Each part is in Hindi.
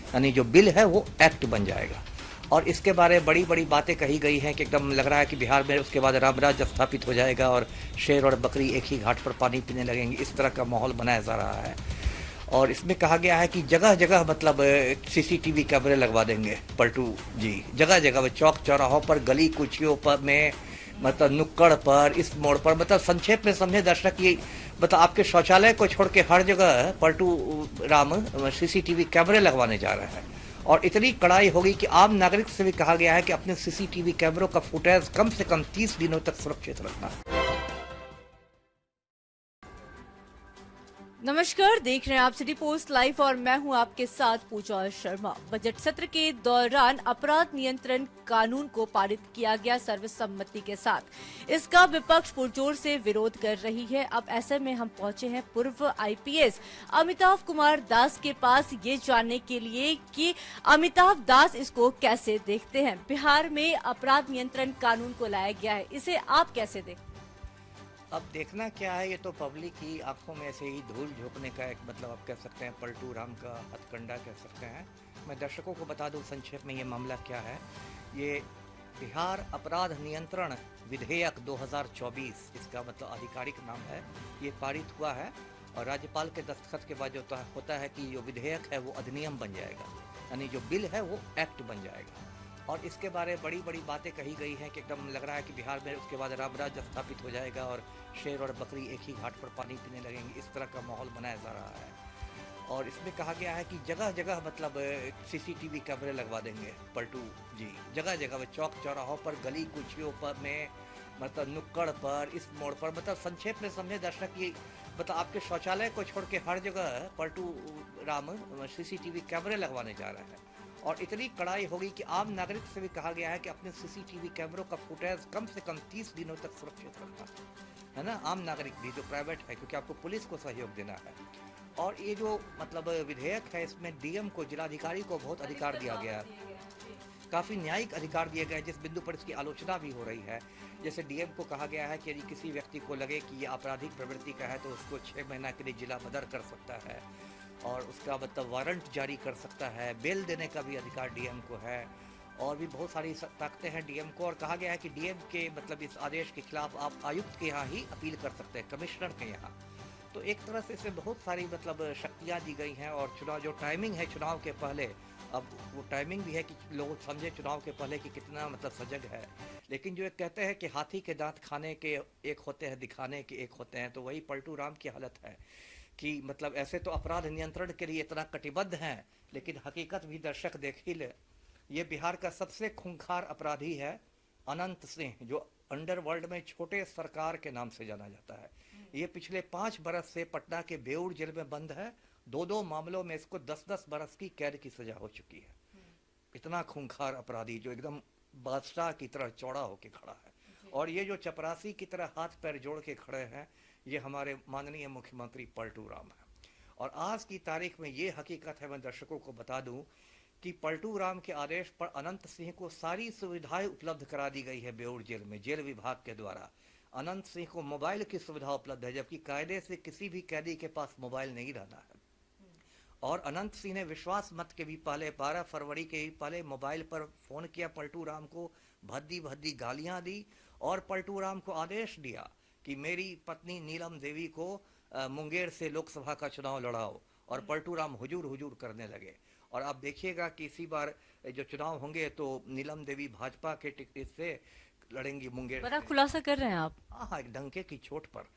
यानी जो बिल है वो एक्ट बन जाएगा। और इसके बारे में बड़ी बड़ी बातें कही गई हैं कि एकदम लग रहा है कि बिहार में उसके बाद राम राज्य स्थापित हो जाएगा और शेर और बकरी एक ही घाट पर पानी पीने लगेंगे, इस तरह का माहौल बनाया जा रहा है। और इसमें कहा गया है कि जगह जगह मतलब सीसीटीवी कैमरे लगवा देंगे पलटू जी, जगह जगह चौक चौराहों पर, गली कुचियों पर में, मतलब नुक्कड़ पर, इस मोड़ पर, मतलब संक्षेप में समझे दर्शक, ये मतलब आपके शौचालय को छोड़ के हर जगह पलटू राम सीसीटीवी कैमरे लगवाने जा रहे हैं। और इतनी कड़ाई होगी कि आम नागरिक से भी कहा गया है कि अपने सीसीटीवी कैमरों का फुटेज कम से कम 30 दिनों तक सुरक्षित रखना। नमस्कार, देख रहे हैं आप सिटी पोस्ट लाइव और मैं हूं आपके साथ पूजा शर्मा। बजट सत्र के दौरान अपराध नियंत्रण कानून को पारित किया गया सर्वसम्मति के साथ। इसका विपक्ष पुरजोर से विरोध कर रही है। अब ऐसे में हम पहुंचे हैं पूर्व आईपीएस अमिताभ कुमार दास के पास ये जानने के लिए कि अमिताभ दास इसको कैसे देखते हैं। बिहार में अपराध नियंत्रण कानून को लाया गया है, इसे आप कैसे देखते हैं? अब देखना क्या है, ये तो पब्लिक की आंखों में से ही धूल झोंकने का एक मतलब आप कह सकते हैं पलटू राम का हथकंडा कह सकते हैं। मैं दर्शकों को बता दूं संक्षेप में ये मामला क्या है। ये बिहार अपराध नियंत्रण विधेयक 2024, इसका मतलब आधिकारिक नाम है, ये पारित हुआ है। और राज्यपाल के दस्तखत के बाद जो होता है कि जो विधेयक है वो अधिनियम बन जाएगा, यानी जो बिल है वो एक्ट बन जाएगा। और इसके बारे में बड़ी बड़ी बातें कही गई हैं कि एकदम लग रहा है कि बिहार में उसके बाद राम राज्य स्थापित हो जाएगा और शेर और बकरी एक ही घाट पर पानी पीने लगेंगे, इस तरह का माहौल बनाया जा रहा है। और इसमें कहा गया है कि जगह जगह मतलब सीसीटीवी कैमरे लगवा देंगे पलटू जी, जगह जगह चौक चौराहों पर, गली कुचियों पर में, मतलब नुक्कड़ पर, इस मोड़ पर, मतलब संक्षेप में समझे दर्शक, ये मतलब आपके शौचालय को छोड़ के हर जगह पलटू राम सीसीटीवी कैमरे लगवाने जा रहे हैं। और इतनी कड़ाई होगी कि आम नागरिक से भी कहा गया है कि अपने सीसीटीवी कैमरों का फुटेज कम से कम 30 दिनों तक सुरक्षित रखना है ना। आम नागरिक भी जो प्राइवेट है, क्योंकि आपको पुलिस को सहयोग देना है। और ये जो मतलब विधेयक है, इसमें डीएम को, जिलाधिकारी को बहुत अधिकार दिया गया है, काफ़ी न्यायिक अधिकार दिए गए, जिस बिंदु पर इसकी आलोचना भी हो रही है। जैसे डीएम को कहा गया है कि यदि किसी व्यक्ति को लगे कि ये आपराधिक प्रवृत्ति का है तो उसको 6 महीना के लिए जिला बदर कर सकता है और उसका मतलब वारंट जारी कर सकता है, बेल देने का भी अधिकार डीएम को है। और भी बहुत सारी ताकतें हैं डीएम को। और कहा गया है कि डीएम के मतलब इस आदेश के खिलाफ आप आयुक्त के यहाँ ही अपील कर सकते हैं, कमिश्नर के यहाँ। तो एक तरह से इसमें बहुत सारी मतलब शक्तियाँ दी गई हैं। और चुनाव जो टाइमिंग है चुनाव के पहले, अब वो टाइमिंग भी है कि लोग समझे चुनाव के पहले कि कितना मतलब सजग है। लेकिन जो एक कहते हैं कि हाथी के दांत खाने के एक होते हैं, दिखाने के एक होते हैं, तो वही पलटू राम की हालत है कि मतलब ऐसे तो अपराध नियंत्रण के लिए इतना कटिबद्ध हैं, लेकिन हकीकत भी दर्शक देख ही ले। ये बिहार का सबसे खूंखार अपराधी है अनंत सिंह, जो अंडरवर्ल्ड में छोटे सरकार के नाम से जाना जाता है। ये पिछले 5 बरस से पटना के बेऊर जेल में बंद है। 2 मामलों में इसको 10-10 बरस की कैद की सजा हो चुकी है। इतना खूंखार अपराधी जो एकदम बादशाह की तरह चौड़ा होके खड़ा है। और ये जो चपरासी की तरह हाथ पैर जोड़ के खड़े हैं, ये हमारे माननीय मुख्यमंत्री पलटू राम है। और आज की तारीख में ये हकीकत है, मैं दर्शकों को बता दूं कि पलटू राम के आदेश पर अनंत सिंह को सारी सुविधाएं उपलब्ध करा दी गई है बेऊर जेल में, जेल विभाग के द्वारा। अनंत सिंह को मोबाइल की सुविधा उपलब्ध है, जबकि कायदे से किसी भी कैदी के पास मोबाइल नहीं रहना है। और अनंत सिंह ने विश्वास मत के भी पहले 12 फरवरी के भी पहले मोबाइल पर फोन किया पलटू राम को, भद्दी भद्दी गालियां दी और पलटू राम को आदेश दिया कि मेरी पत्नी नीलम देवी को मुंगेर से लोकसभा का चुनाव लड़ाओ। और पलटू राम हुजूर हुजूर करने लगे। और आप देखिएगा कि इसी बार जो चुनाव होंगे तो नीलम देवी भाजपा के टिकट से लड़ेंगी मुंगेर। बड़ा खुलासा कर रहे हैं आप। हाँ, एक डंके की चोट पर।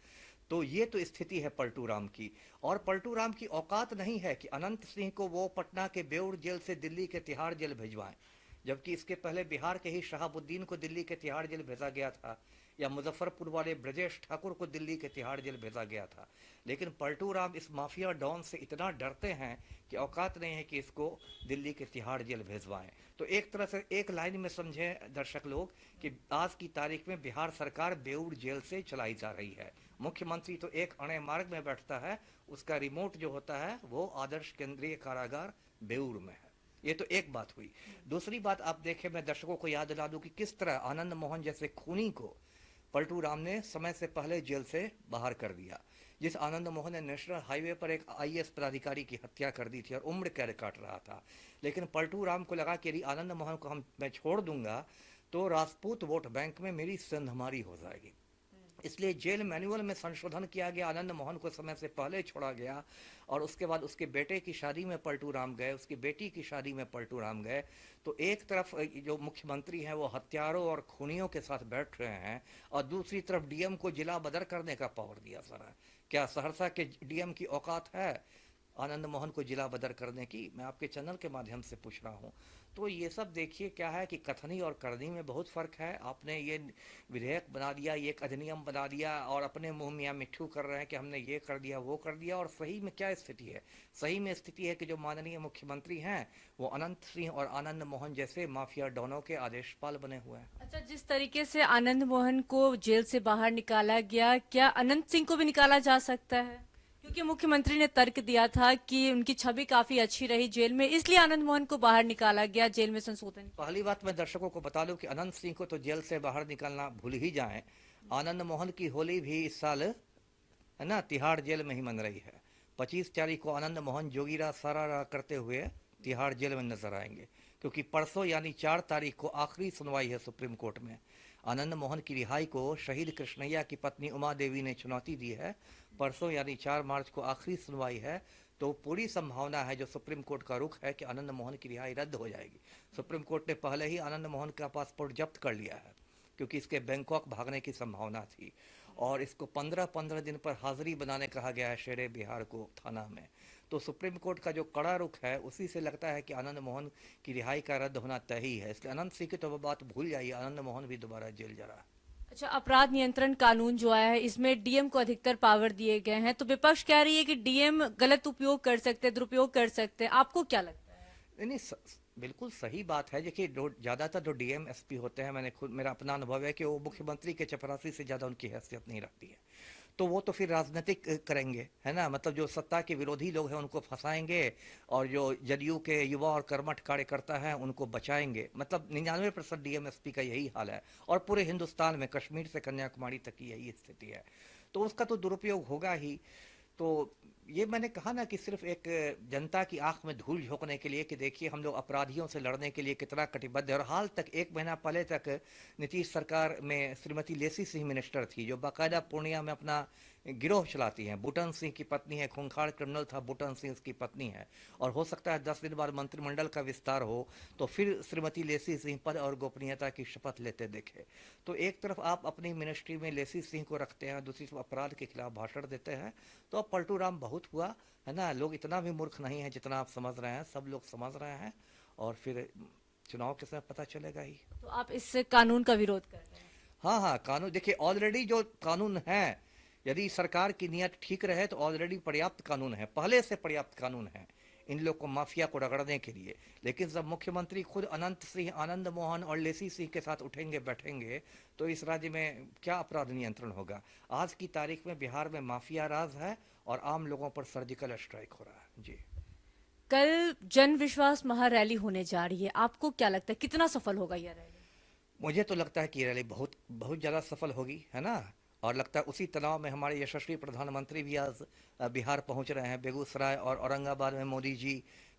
तो ये तो स्थिति है पलटू राम की। और पलटू राम की औकात नहीं है कि अनंत सिंह को वो पटना के बेऊर जेल से दिल्ली के तिहाड़ जेल भिजवाएं, जबकि इसके पहले बिहार के ही शहाबुद्दीन को दिल्ली के तिहाड़ जेल भेजा गया था, या मुजफ्फरपुर वाले ब्रजेश ठाकुर को दिल्ली के तिहाड़ जेल भेजा गया था। लेकिन पलटू राम इस माफिया डॉन से इतना डरते हैं कि औकात नहीं है कि इसको दिल्ली के तिहाड़ जेल भेजवाएं। तो एक तरह से एक लाइन में समझे दर्शक लोग कि आज की तारीख में बिहार सरकार बेऊर जेल से चलाई जा रही है। मुख्यमंत्री तो एक अणे मार्ग में बैठता है, उसका रिमोट जो होता है वो आदर्श केंद्रीय कारागार बेऊर में है। ये तो एक बात हुई। दूसरी बात आप देखें, मैं दर्शकों को याद दिला दूं कि किस तरह आनंद मोहन जैसे खूनी को पलटू राम ने समय से पहले जेल से बाहर कर दिया। जिस आनंद मोहन ने नेशनल हाईवे पर एक आईएएस पदाधिकारी की हत्या कर दी थी और उम्र कैद काट रहा था। लेकिन पलटू राम को लगा कि यदि आनंद मोहन को मैं छोड़ दूंगा तो राजपूत वोट बैंक में मेरी सेंधमारी हो जाएगी। इसलिए जेल मैनुअल में संशोधन किया गया, आनंद मोहन को समय से पहले छोड़ा गया और उसके बाद उसके बेटे की शादी में पलटू राम गए, उसकी बेटी की शादी में पलटू राम गए। तो एक तरफ जो मुख्यमंत्री हैं वो हत्यारों और खूनियों के साथ बैठ रहे हैं और दूसरी तरफ डीएम को जिला बदर करने का पावर दिया सारा। क्या सहरसा के डीएम की औकात है आनंद मोहन को जिला बदर करने की? मैं आपके चैनल के माध्यम से पूछ रहा हूँ। तो ये सब देखिए क्या है कि कथनी और करनी में बहुत फ़र्क है। आपने ये विधेयक बना दिया, ये एक अधिनियम बना दिया और अपने मुंह मियाँ मिट्ठू कर रहे हैं कि हमने ये कर दिया वो कर दिया। और सही में क्या स्थिति है? सही में स्थिति है कि जो माननीय मुख्यमंत्री हैं वो अनंत सिंह और आनंद मोहन जैसे माफिया डॉनों के आदेशपाल बने हुए हैं। अच्छा, जिस तरीके से आनंद मोहन को जेल से बाहर निकाला गया, क्या अनंत सिंह को भी निकाला जा सकता है? क्योंकि मुख्यमंत्री ने तर्क दिया था कि उनकी छवि काफी अच्छी रही जेल में, इसलिए आनंद मोहन को बाहर निकाला गया, जेल में संशोधन। पहली बात मैं दर्शकों को बता दूं कि अनंत सिंह को तो जेल से बाहर निकालना भूल ही जाएं। आनंद मोहन की होली भी इस साल है ना तिहाड़ जेल में ही मन रही है। 25 तारीख को आनंद मोहन जोगीरा सारा करते हुए तिहाड़ जेल में नजर आएंगे, क्योंकि परसों यानी 4 तारीख को आखिरी सुनवाई है सुप्रीम कोर्ट में। आनंद मोहन की रिहाई को शहीद कृष्णैया की पत्नी उमा देवी ने चुनौती दी है। परसों यानी 4 मार्च को आखिरी सुनवाई है, तो पूरी संभावना है जो सुप्रीम कोर्ट का रुख है कि आनंद मोहन की रिहाई रद्द हो जाएगी। सुप्रीम कोर्ट ने पहले ही आनंद मोहन का पासपोर्ट जब्त कर लिया है, क्योंकि इसके बैंकॉक भागने की संभावना थी और इसको 15-15 दिन पर हाजिरी बनाने कहा गया है शेरे बिहार को थाना में। तो सुप्रीम कोर्ट का जो कड़ा रुख है उसी से लगता है कि आनंद मोहन की रिहाई का रद्द होना तय ही है। इसलिए अनंत सिंह की तो वो बात भूल जाइए, आनंद मोहन भी दोबारा जेल जा रहा है। अच्छा, अपराध नियंत्रण कानून जो आया है इसमें डीएम को अधिकतर पावर दिए गए हैं, तो विपक्ष कह रही है कि डीएम गलत उपयोग कर सकते हैं, दुरुपयोग कर सकते हैं। आपको क्या लगता है? नहीं, बिल्कुल सही बात है। देखिए ज़्यादातर जो डीएम एसपी होते हैं, मैंने खुद मेरा अपना अनुभव है कि वो मुख्यमंत्री के चपरासी से ज़्यादा उनकी हैसियत नहीं रखती है। तो वो तो फिर राजनीतिक करेंगे, है ना, मतलब जो सत्ता के विरोधी लोग हैं उनको फंसाएंगे और जो जदयू के युवा और कर्मठ कार्यकर्ता हैं उनको बचाएंगे। मतलब 99% डीएमएसपी का यही हाल है और पूरे हिंदुस्तान में कश्मीर से कन्याकुमारी तक की यही स्थिति है। तो उसका तो दुरुपयोग होगा ही। तो ये मैंने कहा ना कि सिर्फ एक जनता की आंख में धूल झोंकने के लिए कि देखिए हम लोग अपराधियों से लड़ने के लिए कितना कटिबद्ध है। और हाल तक 1 महीना पहले तक नीतीश सरकार में श्रीमती लेसी सिंह मिनिस्टर थी, जो बाकायदा पूर्णिया में अपना गिरोह चलाती हैं। बूटन सिंह की पत्नी है, खूंखार क्रिमिनल था बूटन सिंह उसकी पत्नी है। और हो सकता है 10 दिन बाद मंत्रिमंडल का विस्तार हो तो फिर श्रीमती लेसी सिंह पद और गोपनीयता की शपथ लेते देखे। तो एक तरफ आप अपनी मिनिस्ट्री में लेसी सिंह को रखते हैं, दूसरी तरफ अपराध के खिलाफ भाषण देते हैं। तो अब पलटू राम बहुत हुआ है ना। लोग इतना भी मूर्ख नहीं है जितना आप समझ रहे हैं, सब लोग समझ रहे हैं और फिर चुनाव के समय पता चलेगा ही। तो आप इस कानून का विरोध कर रहे हैं? हाँ, कानून देखिए, ऑलरेडी जो कानून है, यदि सरकार की नीयत ठीक रहे तो ऑलरेडी पर्याप्त कानून है, पहले से पर्याप्त कानून है इन लोग को, माफिया को रगड़ने के लिए। लेकिन जब मुख्यमंत्री खुद अनंत सिंह, आनंद मोहन और लेसी सिंह के साथ उठेंगे बैठेंगे तो इस राज्य में क्या अपराध नियंत्रण होगा? आज की तारीख में बिहार में माफिया राज है और आम लोगों पर सर्जिकल स्ट्राइक हो रहा है। जी, कल जन विश्वास महारैली होने जा रही है, आपको क्या लगता है कितना सफल होगा यह रैली? मुझे तो लगता है कि ये रैली बहुत बहुत ज़्यादा सफल होगी, है ना। और लगता है उसी तनाव में हमारे यशस्वी प्रधानमंत्री भी आज बिहार पहुंच रहे हैं। बेगूसराय और औरंगाबाद में मोदी जी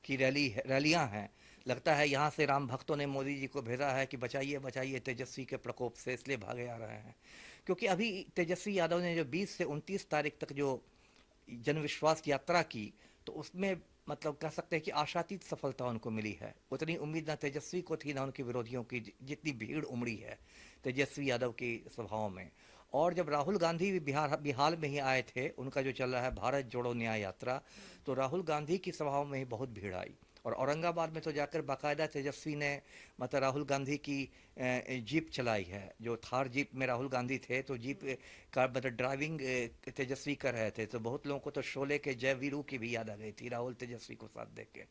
की रैलियां हैं। लगता है यहाँ से राम भक्तों ने मोदी जी को भेजा है कि बचाइए बचाइए तेजस्वी के प्रकोप से, इसलिए भागे आ रहे हैं। क्योंकि अभी तेजस्वी यादव ने जो 20 से 29 तारीख तक जो जनविश्वास यात्रा की, तो उसमें मतलब कह सकते हैं कि आशातीत सफलता उनको मिली है। उतनी उम्मीद ना तेजस्वी को थी ना उनके विरोधियों की, जितनी भीड़ उमड़ी है तेजस्वी यादव की सभाओं में। और जब राहुल गांधी भी बिहार में ही आए थे, उनका जो चल रहा है भारत जोड़ो न्याय यात्रा, तो राहुल गांधी की सभाओं में ही बहुत भीड़ आई। और औरंगाबाद में तो जाकर बाकायदा तेजस्वी ने मतलब राहुल गांधी की जीप चलाई है। जो थार जीप में राहुल गांधी थे, तो जीप का मतलब ड्राइविंग तेजस्वी कर रहे थे। तो बहुत लोगों को तो शोले के जय वीरू की भी याद आ गई थी राहुल तेजस्वी को साथ देख के।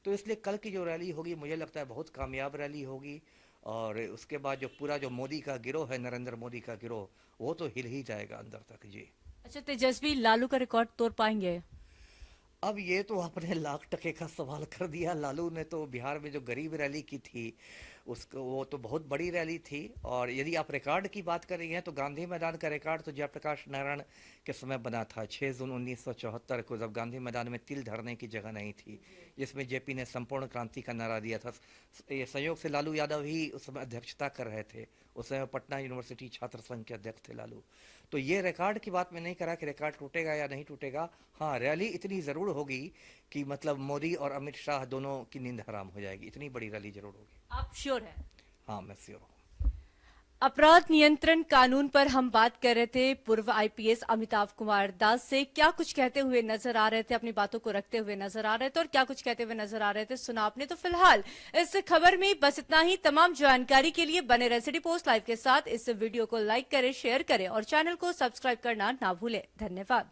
तो इसलिए कल की जो रैली होगी मुझे लगता है बहुत कामयाब रैली होगी। और उसके बाद जो पूरा जो मोदी का गिरोह है, नरेंद्र मोदी का गिरोह, वो तो हिल ही जाएगा अंदर तक। जी, अच्छा, तेजस्वी लालू का रिकॉर्ड तोड़ पाएंगे? अब ये तो आपने लाख टके का सवाल कर दिया। लालू ने तो बिहार में जो गरीब रैली की थी उसको वो तो बहुत बड़ी रैली थी। और यदि आप रिकॉर्ड की बात कर रही हैं तो गांधी मैदान का रिकॉर्ड तो जयप्रकाश नारायण के समय बना था 6 जून 1974 को, जब गांधी मैदान में तिल धरने की जगह नहीं थी, जिसमें जेपी ने संपूर्ण क्रांति का नारा दिया था। ये संयोग से लालू यादव ही उस समय अध्यक्षता कर रहे थे, उस समय पटना यूनिवर्सिटी छात्र संघ के अध्यक्ष थे लालू। तो ये रिकॉर्ड की बात मैं नहीं करा कि रिकॉर्ड टूटेगा या नहीं टूटेगा। हाँ, रैली इतनी ज़रूर होगी कि मतलब मोदी और अमित शाह दोनों की नींद हराम हो जाएगी, इतनी बड़ी रैली जरूर होगी। आप श्योर हैं? हाँ, मैं श्योर हूँ। अपराध नियंत्रण कानून पर हम बात कर रहे थे पूर्व आईपीएस अमिताभ कुमार दास से। क्या कुछ कहते हुए नजर आ रहे थे, अपनी बातों को रखते हुए नजर आ रहे थे और क्या कुछ कहते हुए नजर आ रहे थे, सुना आपने। तो फिलहाल इस खबर में बस इतना ही। तमाम जानकारी के लिए बने रहे सिटी पोस्ट लाइव के साथ। इस वीडियो को लाइक करें, शेयर करें और चैनल को सब्सक्राइब करना ना भूलें। धन्यवाद।